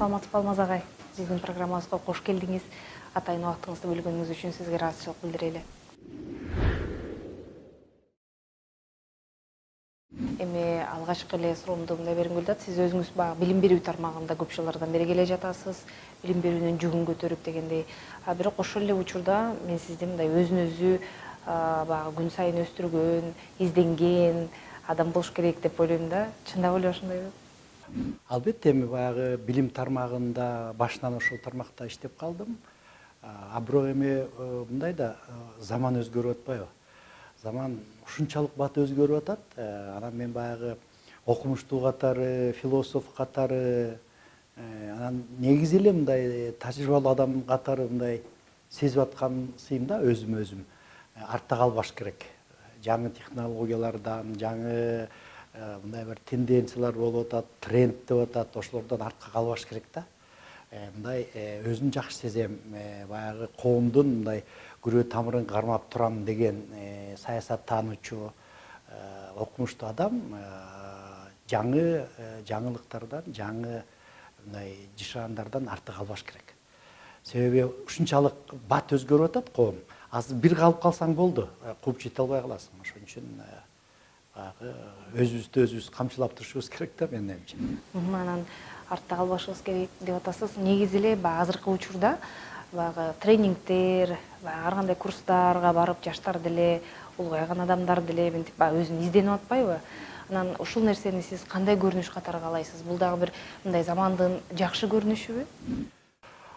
саламатсызбы Алмаз агай. Сиздин программабызга кош келдиңиз. Атайын убактыңызды бөлгөнүңүз үчүн сизге ыраазычылык билдирели. Эми алгачкы эле суроомду мындай бергим келип атат. Сиз өзүңүз баягы билим берүү тармагында көп жылдардан бери келе жатасыз. Билим берүүнүн жүгүн көтөрүп дегендей. Бирок ошол эле учурда мен сизди мындай өзүнүзү баягы күн сайын өстүргөн, изденген адам болуш керек деп ойлойм да. Чындап эле ошондойбу? Албетте, эми баягы билим тармагында башынан ошол тармакта иштеп калдым. Бирок эми мындай да заман өзгөрүп атпайбы? Заман ушунчалык бат өзгөрүп атат. Анан мен баягы окумуштуу катары, философ катары, анан негизи эле мындай тажрыйбалуу адам катары мындай сезип аткан сыйм да өзүм артта калбаш керек. Жаңы технологиялардан, жаңы мындай бир тенденциялар болуп атат, тренд деп атат, ошолордон артка калбаш керек да. Мындай өзүм жакшы сезем, баягы коомдун мындай күрөө тамырын кармап турам деген саясаттануучу, окумуштуу адам жаңы жаңылыктардан, жаңы мындай жышаандардан артта калбаш керек. Себеби ушунчалык бат өзгөрүп атат коом. Азыр бир калып калсаң болду, кууп жете албай каласың. Ошон үчүн баягы өзүбүздү өзүбүз камчылап турушубуз керек да, менин оюмча. Анан артта калбашыбыз керек деп атасыз. Негизи эле баягы азыркы учурда баягы тренингдер, баягы ар кандай курстарга барып жаштар деле, улгайган адамдар деле мынтип баягы өзүн изденип атпайбы? Анан ушул нерсени сиз кандай көрүнүш катары каалайсыз? Бул дагы бир мындай замандын жакшы көрүнүшүбү?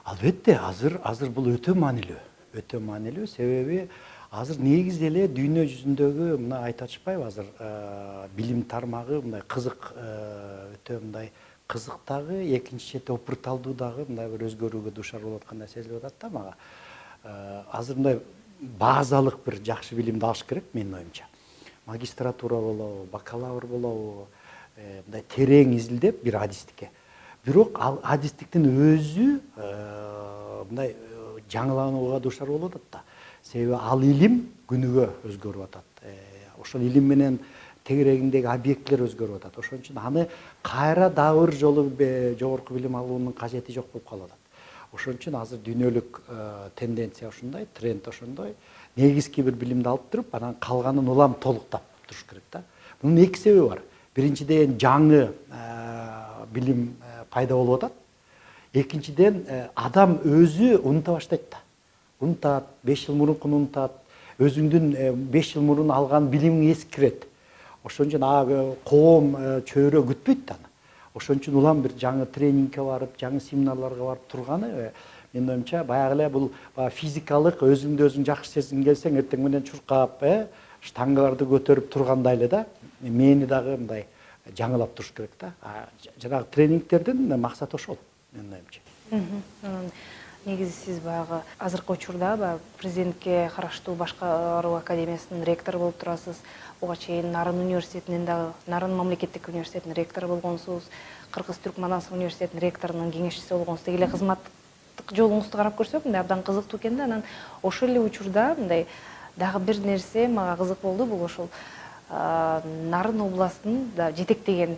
Албетте, азыр бул өтө маанилүү, себеби азыр негизи эле дүйнө жүзүндөгү мына айтып атышпайбы, азыр билим тармагы мындай кызык, өтө мындай кызык дагы, экинчи чети опурталдуу дагы мындай бир өзгөрүүгө дуушар болуп аткандай сезилип атат да мага. Азыр мындай базалык бир жакшы билимди алыш керек менин оюмча. Магистратура болобу, бакалавр болобу, мындай терең изилдеп бир адистикке. Бирок ал адистиктин өзү мындай жаңыланууга дуушар болуп атат да. Себеби ал илим күнүгө өзгөрүп атат. Ошол илим менен тегерегиндеги объектилер өзгөрүп атат. Ошон үчүн аны кайра дагы бир жолу жогорку билим алуунун кажети жок болуп калып атат. Ошон үчүн азыр дүйнөлүк тенденция ошондой, тренд ошондой. Негизги бир билимди алып туруп, анан калганын улам толуктап туруш керек да. Мунун эки себеби бар. Биринчиден жаңы билим пайда болуп атат. Экинчиден адам өзү унута баштайт да. Унутат, 5 жыл мурункуну унутат, өзүңдүн 5 жыл мурун алган билимиң эскирет. Ошон үчүн коом чөйрө күтпөйт да аны. Ошон үчүн улам бир жаңы тренингке барып, жаңы семинарларга барып турганы, менин оюмча, баягы эле бул физикалык өзүңдү өзүң жакшы сезгиң келсең, эртең менен чуркап, штангаларды көтөрүп тургандай эле да, мээни дагы мындай жаңылап туруш керек да. Жанагы тренингтердин максаты ошол, менин оюмча. Негизи сиз баягы азыркы учурда баягы президентке караштуу башкаруу академиясынын ректору болуп турасыз. Буга чейин Нарын университетинин дагы, Нарын мамлекеттик университетинин ректору болгонсуз, Кыргыз-Түрк Манас университетинин ректорунун кеңешчиси болгонсуз. Деги эле кызматтык жолуңузду карап көрсөк, мындай абдан кызыктуу экен да. Анан ошол эле учурда мындай дагы бир нерсе мага кызык болду. Бул ошол Нарын областынын да жетектеген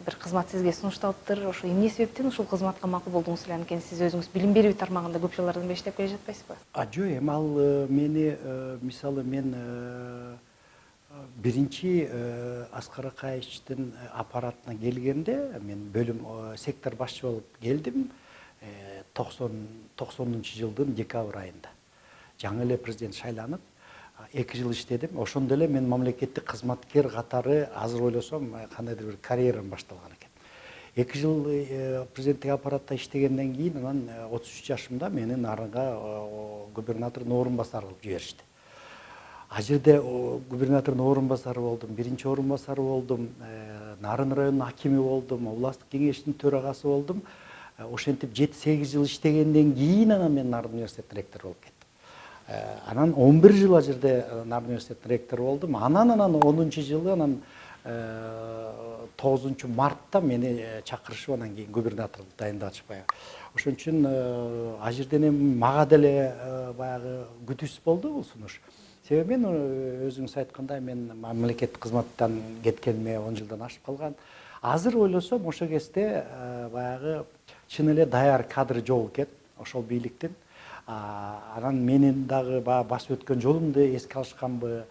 бир кызмат сизге сунушталыптыр. Ошо эмне себептен ушул кызматка макул болдуңуз эле? Анткени сиз өзүңүз билим берүү тармагында көп жылдардан бери иштеп келе жатпайсызбы? Жок, эми ал мени мисалы мен биринчи Аскар Акаевичтин аппаратына келгенде мен бөлүм сектор башчы болуп келдим 90 жылдын декабрь айында. Жаңы эле президент шайланып 2 жыл иштедим. Ошондо эле мен мамлекеттик кызматкер катары азыр ойлосом кандайдыр бир карьерам башталган экен. 2 жыл президенттик аппаратта иштегенден кийин анан 33 жашымда мени Нарынга губернатордун орун басары кылып жиберишти. Ал жерде губернатордун орун басары болдум, биринчи орун басары болдум, Нарын районунун акими болдум, областтык кеңештин төрагасы болдум. Ошентип 7-8 жыл иштегенден кийин анан мен Нарын университетинин ректору болуп кеттим. Анан 11 жыл ал жерде Нарын университетинин ректору болдум. Анан 10-жылы анан 9 мартта мени чакырышып анан кийин губернаторлук дайындатышпайбы. Ошон үчүн ал жерден эми мага деле баягы күтүүсүз болду бул сунуш. Себеби мен өзүңүз айткандай мен мамлекеттик кызматтан кеткениме 10 жылдан ашып калган. Азыр ойлосом ошол кезде баягы чын эле даяр кадр жок экен ошол бийликтин. Анан менин дагы баягы басып өткөн жолумду эске алышканбы?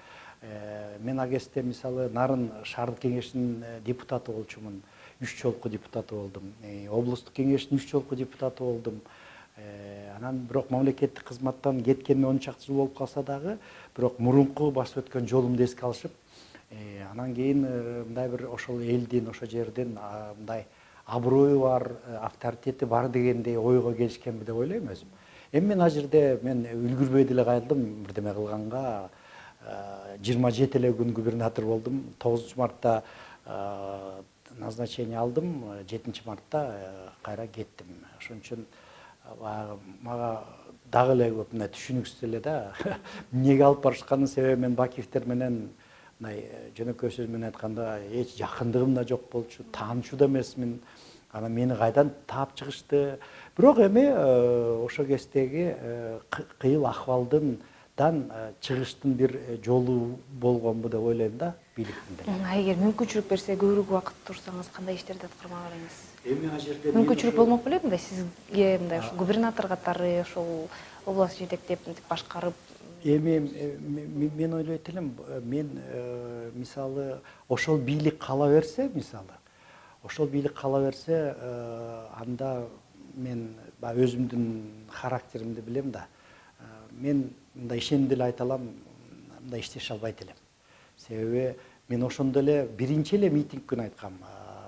Мен ал кезде мисалы Нарын шаардык кеңешинин депутаты болчумун. 3 жолку депутаты болдум. Облустук кеңештин 3 жолку депутаты болдум. Анан бирок мамлекеттик кызматтан кеткениме 10 чакты жыл болуп калса дагы, бирок мурунку басып өткөн жолумду эске алышып, анан кийин мындай бир ошол элдин, ошол жердин мындай аброю бар, авторитети бар дегендей ойго келишкенби деп ойлойм өзүм. Эми мен ал жерде мен үлгүрбөй деле калдым бирдеме кылганга. 27 эле күн губернатор болдум. 9 мартта назначение алдым, 7 мартта кайра кеттим. Ошон үчүн мага дагы эле көп мындай түшүнүксүз эле да. Эмнеге алып барышканын себеби мен Бакиевтер менен мындай жөнөкөй сөз менен айтканда эч жакындыгым да жок болчу, таанышуу да эмесмин. Анан мени кайдан таап чыгышты. Бирок эми ошол кездеги кыйыл акыбалдан чыгыштын бир жолу болгонбу деп ойлойм да бийликтин деле. Эгер мүмкүнчүлүк берсе, көбүрөөк убакыт турсаңыз, кандай иштерди аткармак элеңиз? Эми ал жерде Мүмкүнчүлүк болмок белек мындай сизге мындай ошо губернатор катары ошол область жетектеп, башкарып? Эми мен ойлойт элем, мен мисалы ошол бийлик кала берсе, анда мен өзүмдүн характеримди билем да. Мен мындай ишенимдүү эле айта алам, мындай иштеше албайт элем. Себеби мен ошондо эле биринчи эле митинг күнү айткам.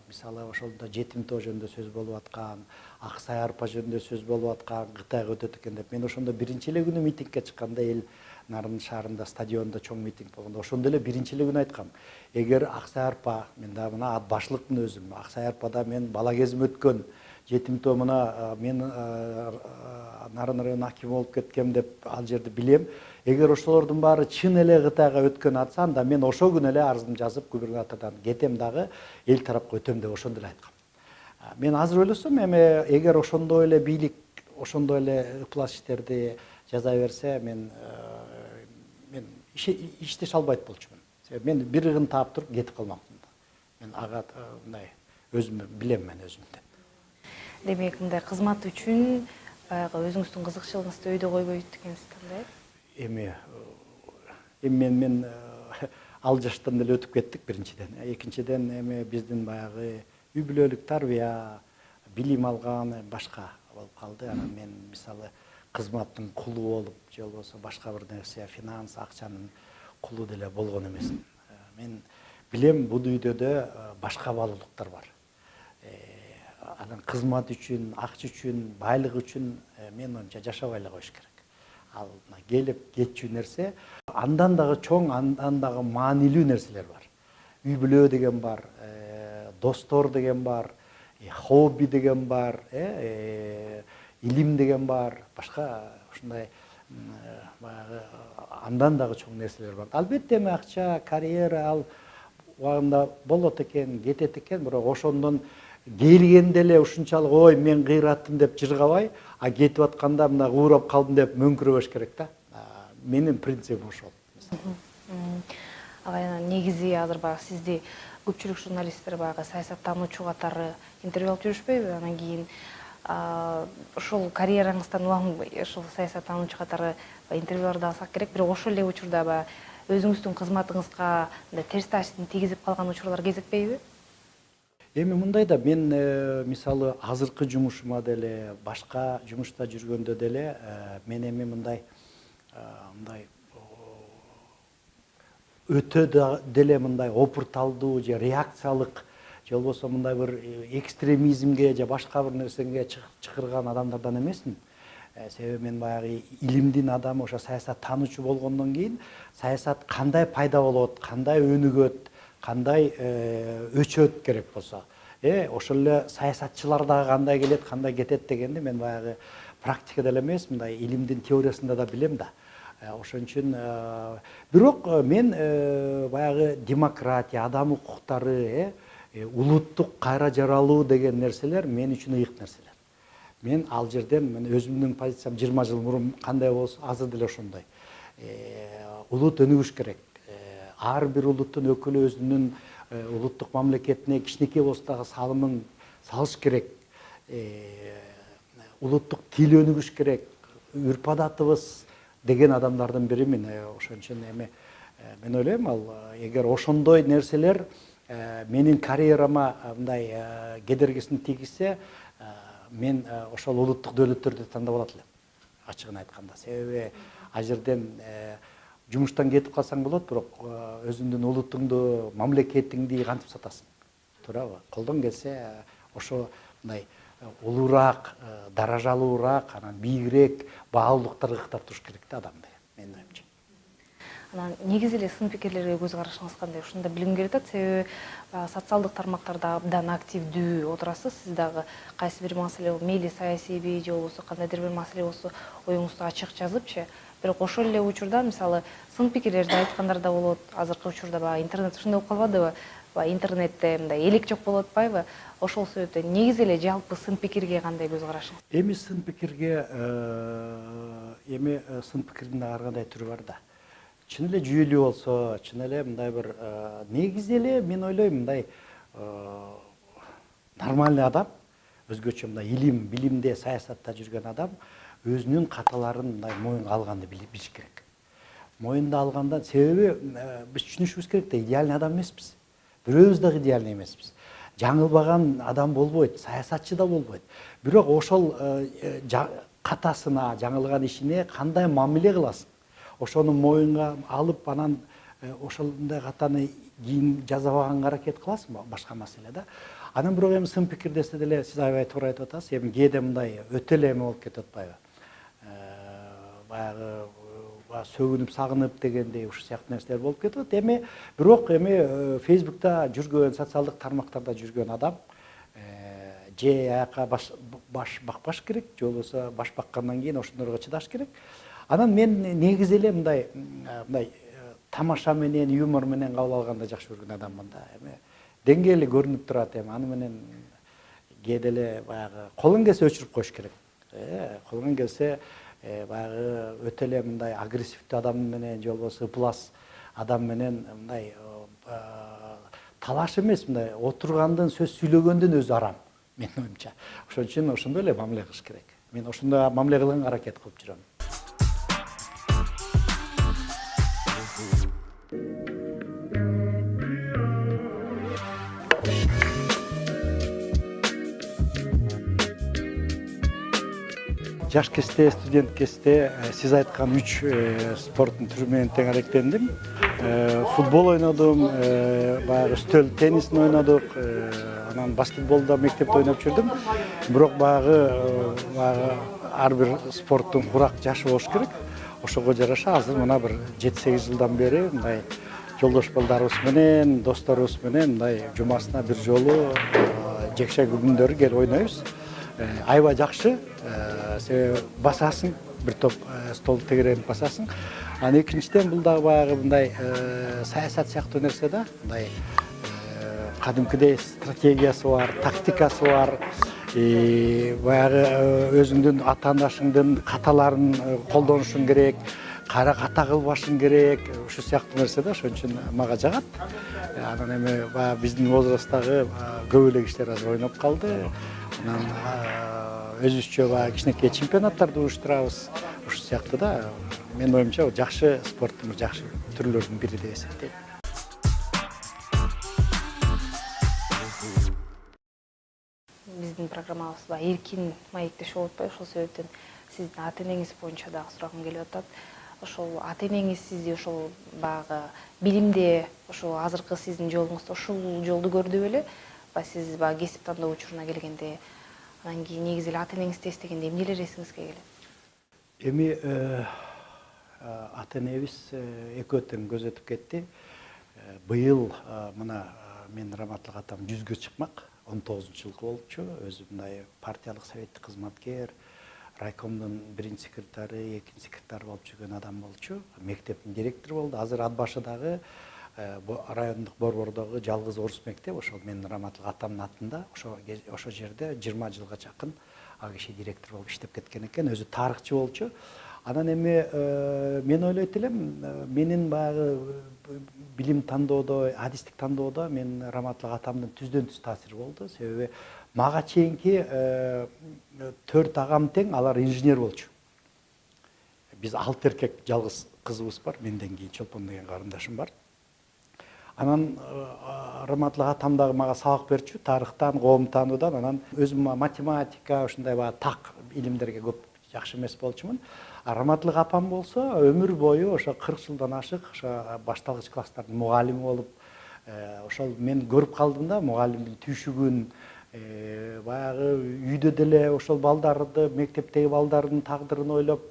Мисалы ошолдо жетим тоо жөнүндө сөз болуп аткан, Аксай арпа жөнүндө сөз болуп аткан, Кытайга өтөт экен деп. Мен ошондо биринчи эле күнү митингке чыкканда, эл Нарын шаарында стадиондо чоң митинг болгондо ошондо эле биринчи эле күнү айткам. Эгер Аксай арпа, мен да мына ат башлыкмын өзүм. Аксай арпада мен бала кезим өткөн. Жетим тоо мына мен Нарын районунун акими болуп кеткем деп ал жерди билем. Эгер ошолордун баары чын эле Кытайга өткөн атса, анда мен ошол күнү эле арызымды жазып губернатордон кетем дагы эл тарапка өтөм деп ошондо эле айткам. Мен азыр ойлосом, эми эгер ошондой эле бийлик, ошондой эле ыплас иштерди жаза берсе, мен иштеше албайт болчумун. Себеби мен бир ыгын таап туруп кетип калмакмын. Мен ага мындай өзүмдү билем мен өзүмдү. Демек, мындай кызмат үчүн баягы өзүңүздүн кызыкчылыгыңызды өйдө койбойт экенсиз, кандай? Эми мен ал жаштан эле өтүп кеттик биринчиден. Экинчиден эми биздин баягы үй бүлөлүк тарбия, билим алган башка болуп калды. Анан мен мисалы кызматтын кулу болуп, же болбосо башка бир нерсе, финанс, акчанын кулу деле болгон эмесмин. Мен билем бул үйдө башка баалуулуктар бар. Анан кызмат үчүн, акча үчүн, байлык үчүн мен оюмча жашабай эле коюш керек. Ал келип кетчү нерсе, андан дагы чоң, андан дагы маанилүү нерселер бар. Үй бүлө деген бар, достор деген бар, хобби деген бар, илим деген бар, башка ушундай баягы андан дагы чоң нерселер бар. Албетте эми акча, карьера ал убагында болот экен, кетет экен, бирок ошондон келгенде эле ушунчалык ой мен кыйраттым деп жыргабай, а кетип атканда мына куурап калдым деп мөңкүрөбөш керек да. Менин принципим ошол. Ал негизи азыр баягы сизди көпчүлүк журналисттер баягы саясаттануучу катары интервью алып жүрүшпөйбү? Анан кийин ошол карьераңыздан улам ошол саясаттануучу катары интервьюларды алсак керек, бирок ошол эле учурда баягы өзүңүздүн кызматыңызга терс таасирин тийгизип калган учурлар кезикпейби? Эми мындай да, мен мисалы азыркы жумушума деле, башка жумушта жүргөндө деле мен эми мындай өтө деле мындай опурталдуу же реакциялык, же болбосо мындай бир экстремизмге же башка бир нерсеге чакырган адамдардан эмесмин. Себеби мен баягы илимдин адамы, ошо саясаттануучу болгондон кийин саясат кандай пайда болот, кандай өнүгөт, кандай өчөт керек болсо, ошол эле саясатчылар дагы кандай келет, кандай кетет дегенди мен баягы практикада эле эмес, мындай илимдин теориясында да билем да. Ошон үчүн бирок мен баягы демократия, адам укуктары, улуттук кайра жаралуу деген нерселер мен үчүн ыйык нерселер. Мен ал жерден мен өзүмдүн позициям 20 жыл мурун кандай болсо, азыр деле ошондой. Улут өнүгүш керек. Ар бир улуттун өкүлү өзүнүн улуттук мамлекетине кичинекей болсо дагы салымын салыш керек. улуттук тил өнүгүш керек, үрп адатыбыз деген адамдардын биримин. Ошон үчүн эми мен ойлойм, ал эгер ошондой нерселер менин карьерама мындай кедергисин тийгизсе, мен ошол улуттук дөөлөттөрдү тандап алат элем, ачыгын айтканда. Себеби ал жерден жумуштан кетип калсаң болот, бирок өзүңдүн улутуңду, мамлекетиңди кантип сатасың, туурабы? Колдон келсе ошо мындай улуураак, даражалуураак, анан бийигирээк баалуулуктарга ыктап туруш керек да адамды, менин оюмча. Анан негизи эле сын пикирлерге көз карашыңыз кандай? Ушунда билгим келип атат, себеби социалдык тармактарда абдан активдүү отурасыз. Сиз дагы кайсы бир маселе, мейли саясийби же болбосо кандайдыр бир маселе болсо оюңузду ачык жазыпчы. Бирок ошол эле учурда мисалы сын пикирлерди айткандар да болот. Азыркы учурда баягы интернет ушундай болуп калбадыбы? Интернетте мындай элек жок болуп атпайбы? Ошол себептен негизи эле жалпы сын пикирге кандай көз карашыңыз? Эми сын пикирге сын пикирдин ар кандай түрү бар да. Чын эле жүйөлүү болсо, чын эле мындай бир негизи эле мен ойлойм мындай нормальный адам, өзгөчө мындай илим, билимде, саясатта жүргөн адам өзүнүн каталарын мындай моюнга алганды билиш керек. Моюнда алгандан себеби биз түшүнүшүбүз керек да, идеальный адам эмеспиз. Бирөөбүз дагы идеальный эмеспиз. Жаңылбаган адам болбойт, саясатчы да болбойт. Бирок ошол катасына, жаңылган ишине кандай мамиле кыласың? Ошону моюнга алып, анан ошондой катаны кийин жазабаганга аракет кыласыңбы? Башка маселе да. Анан бирок эми сын пикир десе деле сиз аябай туура айтып атасыз. Эми кээде мындай өтө эле эме болуп кетип атпайбы? Баягы сөгүнүп, сагынып дегендей ушул сыяктуу нерселер болуп кетет. Эми бирок эми Facebook'та жүргөн, социалдык тармактарда жүргөн адам же аяка баш бакпаш керек, же болбосо баш баккандан кийин ошондорго чыдаш керек. Анан мен негизи эле мындай тамаша менен, юмор менен кабыл алганды жакшы көргөн адаммын да. Эми деңгээли көрүнүп турат, эми аны менен кээде эле баягы колуң келсе өчүрүп коюш керек. Колуң келсе баягы өтө эле мындай агрессивдүү адам менен же болбосо ыплас адам менен мындай талаш эмес, мындай отургандын, сөз сүйлөгөндүн өзү арам, менин оюмча. Ошон үчүн ошондой эле мамиле кылыш керек. Мен ошондой мамиле кылганга аракет кылып жүрөм. Жаш кезде, студент кезде сиз айткан 3 спорттун түрү менен тең алектендим. Футбол ойнодум, баягы стөл теннисин ойнодук, анан баскетболду мектепте ойноп жүрдүм. Бирок баягы ар бир спорттун курак жашы болуш керек. Ошого жараша азыр мына бир 7-8 жылдан бери мындай жолдош балдарыбыз менен, досторубуз менен мындай жумасына бир жолу жекшемби күндөрү келип ойнойбуз. Аябай жакшы, себеби басасың, бир топ стол тегеренип басасың. Анан экинчиден бул дагы баягы мындай саясат сыяктуу нерсе да, мындай кадимкидей стратегиясы бар, тактикасы бар. Баягы өзүңдүн атаандашыңдын каталарын колдонушуң керек, кара ката кылбашың керек, ушул сыяктуу нерсе да, ошон үчүн мага жагат. Анан эми баягы биздин возрасттагы көп эле кишилер азыр ойноп калды. Анан өзүбүзчө баягы кичинекей чемпионаттарды уюштурабыз. Ушул сыяктуу да, менин оюмча жакшы спорттун жакшы түрлөрүнүн бири деп эсептейм. Биздин программабыз эркин маектешүү болуп атпайбы? Ошол себептен сиздин ата энеңиз боюнча дагы сурагым келип атат. Ошол ата энеңиз сизди ошол баягы билимде, ошол азыркы сиздин жолуңузда ушул жолду көрдү беле? Сиз баягы кесип тандоо учуруна келгенде, анан кийин негизи эле ата энеңизди эстегенде эмнелер эсиңизге келет? Эми ата энебиз экөө тең көз өтүп кетти. Быйыл мына менин раматтылык атам 100гө чыкмак. 19-жылкы болчу. Өзү мындай партиялык советтик кызматкер, райкомдун 1-секретары, 2-секретары болуп жүргөн адам болчу. Мектептин директору болду. Азыр ат башыдагы райондук борбордогу жалгыз орус мектеп, ошол менин раматылык атамдын атында, ошол жерде 20 жылга жакын ал киши директор болуп иштеп кеткен экен, өзү тарыхчы болчу. Анан эми мен ойлойт элем, менин баягы билим тандоодо, адистик тандоодо мен раматылык атамдын түздөн түз таасири болду. Себеби мага чейинки 4 агам тең алар инженер болчу. Биз 6 эркек, жалгыз кызыбыз бар, менден кийин Чолпон деген карындашым бар. Анан раматылык атам дагы мага сабак берчү, тарыхтан, коом таануудан. Анан өзүм математика, ушундай баягы так илимдерге көп жакшы эмес болчумун. Раматылык апам болсо өмүр бою ошо 40 жылдан ашык ошо башталгыч класстардын мугалими болуп, ошол мен көрүп калдым да мугалимдин түйшүгүн, баягы үйдө деле ошол балдарды, мектептеги балдардын тагдырын ойлоп,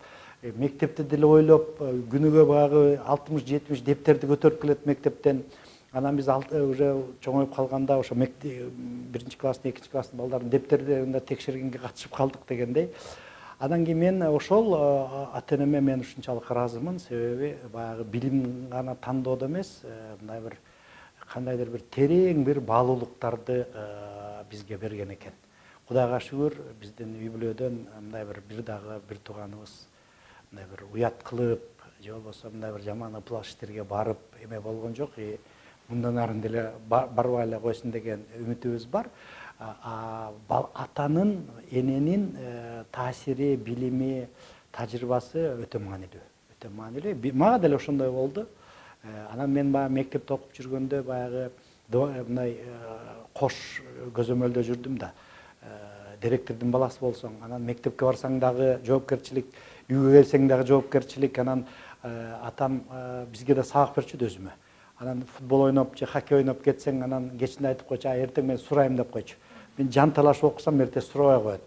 мектепте деле ойлоп, күнүгө баягы 60-70 дептерди көтөрүп келет мектептен. Анан биз уже чоңоюп калганда ошо биринчи класстын, экинчи класстын балдардын дептердерин текшергенге катышып калдык дегендей. Анан кийин мен ошол ата-энеме мен ушунчалык ыраазымын, себеби баягы билим гана тандоодо эмес, мындай бир кандайдыр бир терең бир баалуулуктарды бизге берген экен. Кудайга шүгүр, биздин үй бүлөдөн мындай бир дагы бир тууганыбыз мындай бир уят кылып, же болбосо мындай бир жаман ыплак иштерге барып эме болгон жок. Мындан арын деле барбай эле койсун деген үмүтүбүз бар. Атанын, эненин таасири, билими, тажрыйбасы өтө маанилүү. Өтө маанилүү. Мага деле ошондой болду. Анан мен баягы мектепте окуп жүргөндө баягы мындай кош көзөмөлдө жүрдүм да. Директордун баласы болсоң, анан мектепке барсаң дагы жоопкерчилик, үйгө келсең дагы жоопкерчилик. Анан атам бизге да сабак берчү өзүмө. Анан футбол ойноп же хоккей ойноп кетсең, анан кечинде айтып койчу, эртең мен сурайм деп койчу. Мен жанталашып окусам, эрте сурабай коет.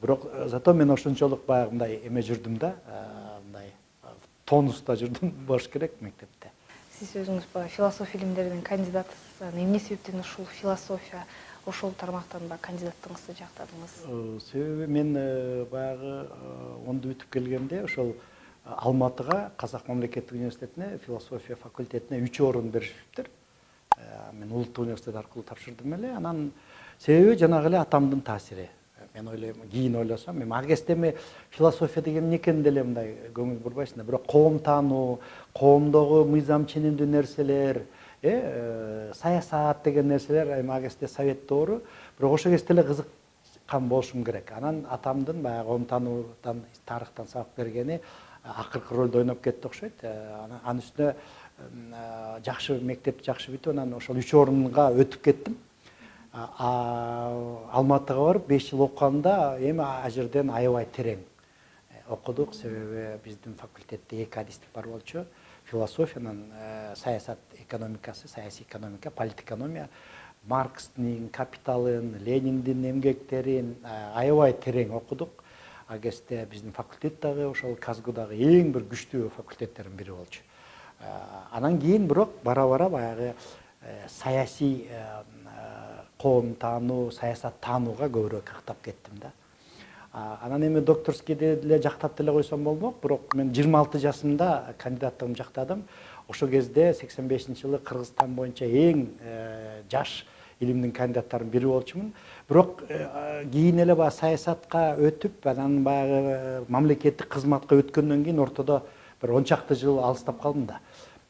Бирок зато мен ошончолук баягы мындай эме жүрдүм да, мындай тонуста жүрдүм болуш керек мектепте. Сиз өзүңүз философия илимдеринин кандидатысыз. Эмне себептен ушул философия, ошол тармактан кандидаттыгыңызды жактадыңыз? Себеби мен баягы 10-ду бүтүп келгенде ошол Алматыга, Казак мамлекеттик университетине, философия факультетине 3 орун беришиптир. Мен улуттук университет аркылуу тапшырдым эле. Анан себеби жанагы эле атамдын таасири. Мен ойлойм, кийин ойлосом, эми ага кезде философия деген эмне экенин деле мындай көңүл бурбайсың да, бирок коом таануу, коомдогу мыйзам ченемдүү нерселер, саясат деген нерселер эми ага кезде совет доору, бирок ошол кезде эле кызыккан болушум керек. Анан атамдын баягы коом таануудан, тарыхтан сабак бергени акыркы ролду ойноп кетти окшойт. Анын үстүнө жакшы мектепти жакшы бүтүп, анан ошол 3 орунга өтүп кеттим. Алматыга барып 5 жыл окуганда эми ал жерден аябай терең окудук. Себеби биздин факультетте 2 адистик бар болчу. Философиянын саясат экономикасы, саясий экономика, политэкономия, Маркстын капиталын, Лениндин эмгектерин аябай терең окудук. Ал кезде биздин факультет дагы ошол Казгудагы эң бир күчтүү факультеттердин бири болчу. Анан кийин бирок бара-бара баягы саясий коом таануу, саясат таанууга көбүрөөк актап кеттим да. Анан эми докторскийди деле жактап деле койсом болмок, бирок мен 26 жашымда кандидаттыгымды жактадым. Ошол кезде 85-жылы Кыргызстан боюнча эң жаш илимдин кандидаттарынын бири болчумун. Бирок кийин эле баягы саясатка өтүп, анан баягы мамлекеттик кызматка өткөндөн кийин ортодо бир 10 чакты жыл алыстап калдым да.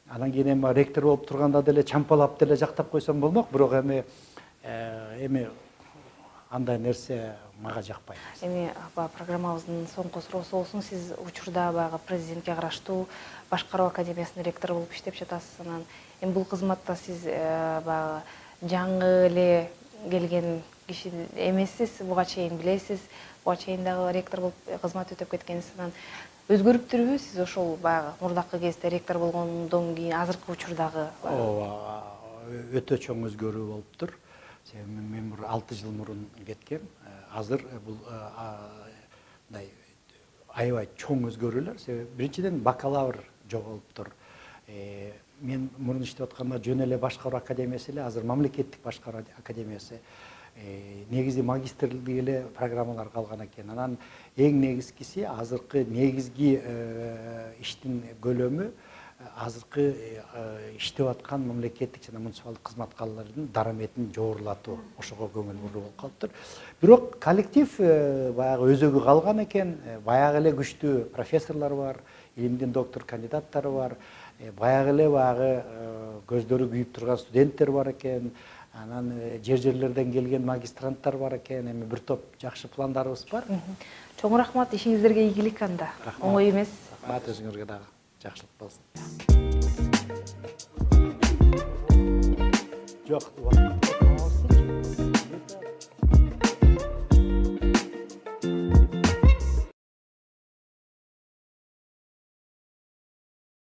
Анан кийин эми ректор болуп турганда деле чампалап деле жактап койсом болмок, бирок эми андай нерсе мага жакпайт. Эми программабыздын соңку суроосу болсун. Сиз учурда баягы президентке караштуу башкаруу академиясынын ректору болуп иштеп жатасыз. Анан эми бул кызматта сиз баягы жаңы эле келген киши эмессиз, буга чейин билесиз, буга чейин дагы ректор болуп кызмат өтөп кеткенсиз. Анан өзгөрүптүрбү сиз ошол баягы мурдакы кезде ректор болгондон кийин азыркы учурдагы? Ооба, өтө чоң өзгөрүү болуптур. Себеби мен 6 жыл мурун кеткем. Азыр бул мындай аябай чоң өзгөрүүлөр. Себеби биринчиден бакалавр жоголуптур. Мен мурун иштеп атканда жөн эле башкаруу академиясы эле, азыр мамлекеттик башкаруу академиясы. Негизи магистрлик эле программалар калган экен. Анан эң негизгиси азыркы негизги иштин көлөмү азыркы иштеп аткан мамлекеттик жана муниципалдык кызматкарлардын дараметин жогорулатуу ошого көңүл буруу болуп калыптыр. Бирок коллектив баягы өзөгү калган экен, баягы эле күчтүү профессорлор бар, илимдин доктор кандидаттары бар, баягы эле баягы көздөрү күйүп турган студенттер бар экен, анан жерлерден келген магистранттар бар экен, эми бир топ жакшы пландарыбыз бар. Чоң рахмат, ишиңиздерге ийгилик анда. Оңой эмес. Рахмат, өзүңөргө дагы жакшылык болсун. Жок,